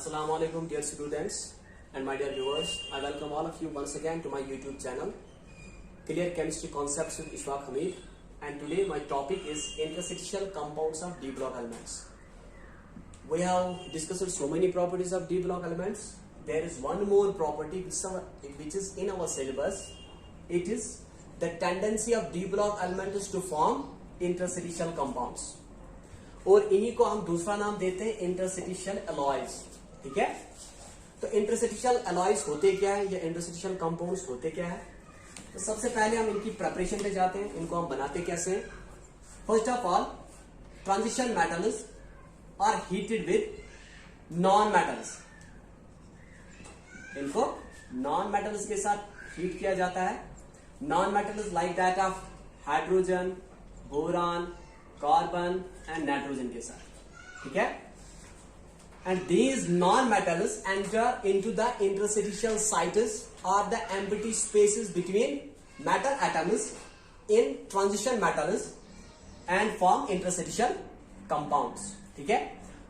Assalamu alaikum dear students and my dear viewers. I welcome all of you once again to my YouTube channel Clear Chemistry Concepts with Ishfaq Hamid, and today my topic is interstitial compounds of D block elements. We have discussed so many properties of D block elements. There is one more property which is in our syllabus. It is the tendency of D block elements to form interstitial compounds. और इन्हीं को हम दूसरा नाम देते हैं interstitial alloys. ठीक है, तो इंटरस्टिशियल एलॉयज होते क्या है या इंटरस्टिशियल कंपाउंड्स होते क्या है. तो सबसे पहले हम इनकी प्रिपरेशन पे जाते हैं. इनको हम बनाते कैसे हैं. First of all, transition metals are heated with non metals. इनको नॉन मेटल्स के साथ हीट किया जाता है. Non metals like that of hydrogen, boron, carbon and nitrogen के साथ. ठीक है, and these non metals enter into the interstitial sites or the empty spaces between metal atoms in transition metals and form interstitial compounds. ठीक है,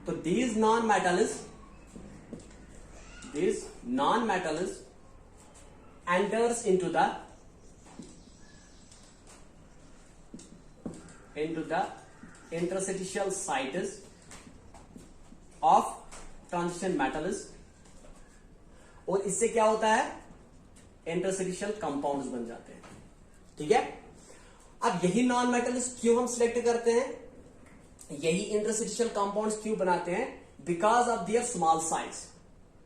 तो these non metals enters into the interstitial sites of transition metals, और इससे क्या होता है, interstitial compounds बन जाते हैं. ठीक है, अब यही नॉन मेटल्स क्यों हम सिलेक्ट करते हैं, यही इंटरस्टिशियल कंपाउंड्स क्यों बनाते हैं, because of their small size.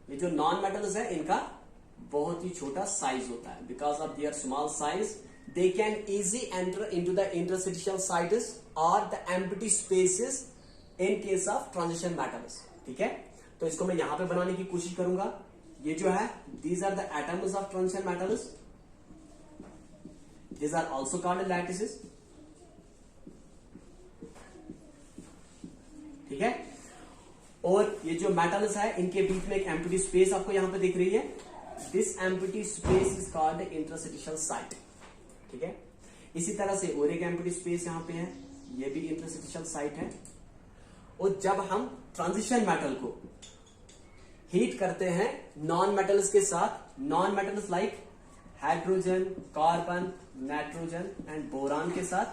ये जो नॉन मेटल्स है इनका बहुत ही छोटा साइज होता है. Because of their small size they can easily enter into the interstitial sites or the empty spaces in case of transition metals. ठीक है, तो इसको मैं यहां पे बनाने की कोशिश करूंगा. ये जो है, these are the atoms of transition metals. These are also called lattices. ठीक है, और ये जो मेटल्स है इनके बीच में एक एम्प्टी स्पेस आपको यहां पे दिख रही है. This empty space is called interstitial site. ठीक है, इसी तरह से और एक एम्प्टी स्पेस यहां पे है, ये भी इंटरस्टिशियल साइट है. और जब हम ट्रांजिशन मेटल को हीट करते हैं नॉन मेटल्स के साथ, non metals like hydrogen, carbon, nitrogen and boron के साथ,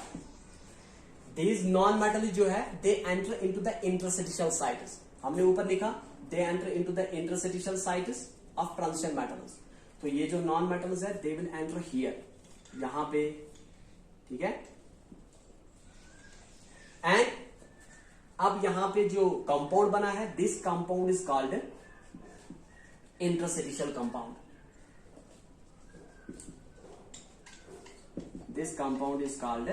दीज नॉन मेटल्स जो है they enter into the interstitial sites. हमने ऊपर लिखा they enter into the interstitial sites of transition metals. तो ये जो नॉन मेटल्स है दे विल एंटर हियर, यहां पे. ठीक है, एंड अब यहां पे जो कंपाउंड बना है, this compound is called interstitial compound. This compound is called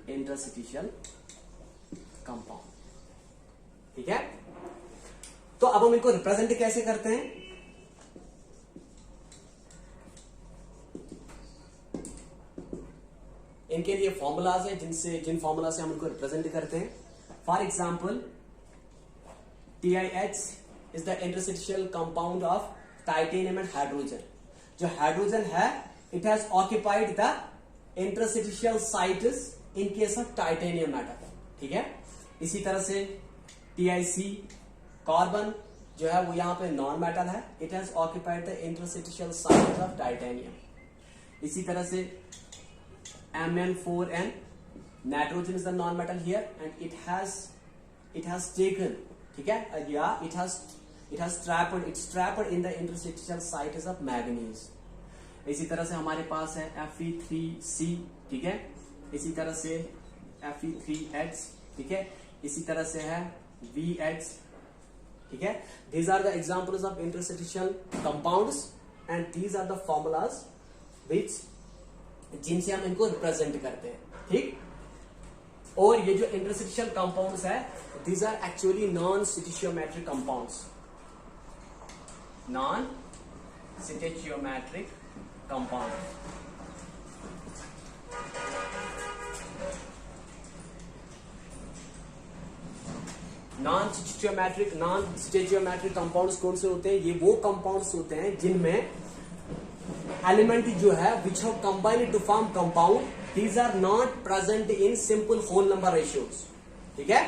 interstitial compound. ठीक है, तो अब हम इनको रिप्रेजेंट कैसे करते हैं. इनके लिए फॉर्मूलाज है जिन फॉर्मूला से हम इनको रिप्रेजेंट करते हैं. For example, TiH is the interstitial compound of titanium and hydrogen. जो हाइड्रोजन है it has occupied the interstitial sites in case of titanium metal. ठीक है, इसी तरह से TiC, कार्बन जो है वो यहां पे नॉन मेटल है, it has occupied the interstitial sites of titanium. इसी तरह से Mn4n, nitrogen is the non-metal here and it has taken, ठीक है, it's trapped in the interstitial sites of manganese. इसी तरह से हमारे पास है Fe3C. ठीक है, इसी तरह से Fe3H. ठीक है, इसी तरह से है VH. ठीक है, these are the examples of interstitial compounds and these are the formulas जिनसे हम इनको रिप्रेजेंट करते हैं. ठीक, और ये जो इंटरस्टिशियल कंपाउंड्स है these are actually non stoichiometric compounds. Non stoichiometric compound. Non stoichiometric compounds कौन से होते हैं, ये वो कंपाउंड्स होते हैं जिनमें एलिमेंट जो है which have combined to form compound, these are not present in simple whole number ratios. ठीक है,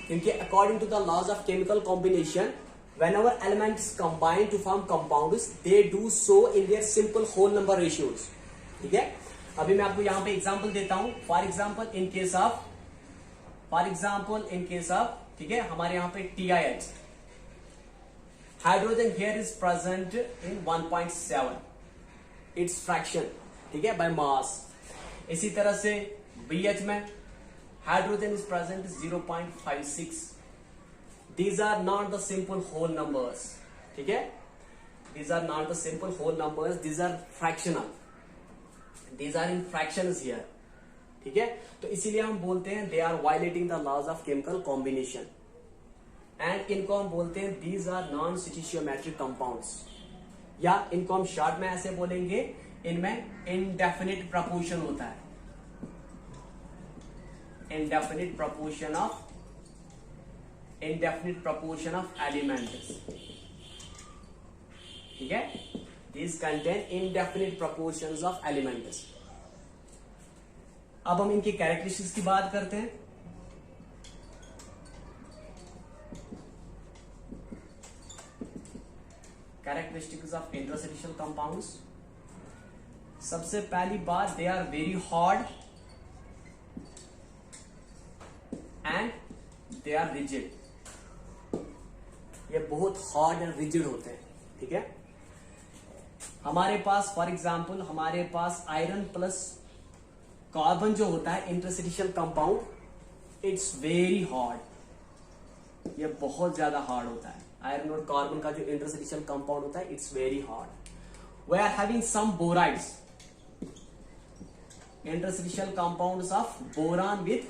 क्योंकि according to the laws of chemical combination whenever elements combine to form compounds they do so in their simple whole number ratios. ठीक है, अभी मैं आपको यहां पे एग्जांपल देता हूं. For example in case of ठीक है, हमारे यहां पे TiH hydrogen here is present in 1.7 it's fraction. ठीक है, बाय मास. इसी तरह से BH में hydrogen is present 0.56. These are not the simple whole numbers. ठीक है, these are not the simple whole numbers. These are fractional. These are in fractions here. ठीक है, तो इसीलिए हम बोलते हैं they are violating the laws of chemical combination. And इनको हम बोलते हैं these are non-stoichiometric compounds. या इनको हम शॉर्ट में ऐसे बोलेंगे, इनमें indefinite proportion होता है. Indefinite proportion of elements. ठीक है, these contain indefinite proportions of elements. अब हम इनकी कैरेक्टरिस्टिक्स की बात करते हैं. Characteristics of interstitial compounds. सबसे पहली बात, they are very hard and they are rigid. ये बहुत हार्ड एंड रिजिड होते हैं. ठीक है, हमारे पास फॉर एग्जांपल हमारे पास आयरन प्लस कार्बन जो होता है interstitial compound, it's very hard. ये बहुत ज्यादा हार्ड होता है. आयरन और कार्बन का जो इंटरस्टिशियल कंपाउंड होता है, it's very hard. We are having some borides, interstitial compounds of boron with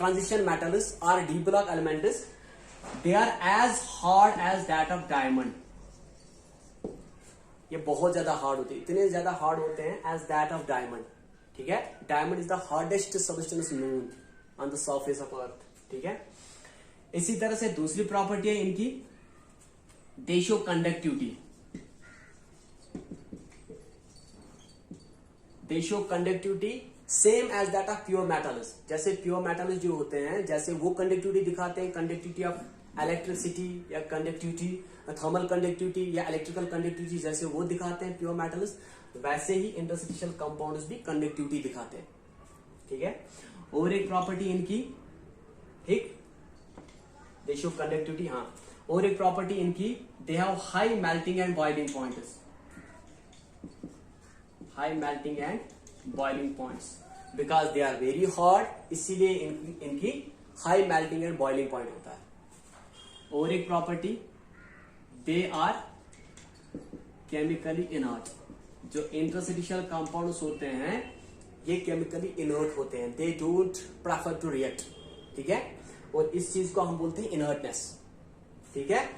transition metals or d block elements. They are as hard as that of diamond. ये बहुत ज्यादा hard होते हैं, इतने ज्यादा हार्ड होते हैं as that of diamond. ठीक है, diamond is the hardest substance known on the surface of earth. ठीक है, इसी तरह से दूसरी प्रॉपर्टी है इनकी, they show conductivity. They show conductivity same as that of pure metals. जैसे प्योर मेटल्स जो होते हैं, जैसे वो कंडक्टिविटी दिखाते हैं, कंडक्टिविटी ऑफ इलेक्ट्रिसिटी या कंडक्टिविटी थर्मल कंडक्टिविटी या इलेक्ट्रिकल कंडक्टिविटी, जैसे वो दिखाते हैं प्योर मेटल्स, वैसे ही इंटरस्टिशियल कंपाउंड्स भी कंडक्टिविटी दिखाते हैं. ठीक है, और एक प्रॉपर्टी इनकी, ठीक, दे शो कंडक्टिविटी. हाँ, और एक प्रॉपर्टी इनकी, they have high melting and boiling points. High melting and boiling points because they are very hot, इसीलिए इनकी high melting and boiling point होता है. और एक property, they are chemically inert. जो इंटरस्टिशियल कंपाउंड्स होते हैं ये केमिकली इनर्ट होते हैं, they don't prefer to react. ठीक है, और इस चीज को हम बोलते हैं इनर्टनेस. ठीक है,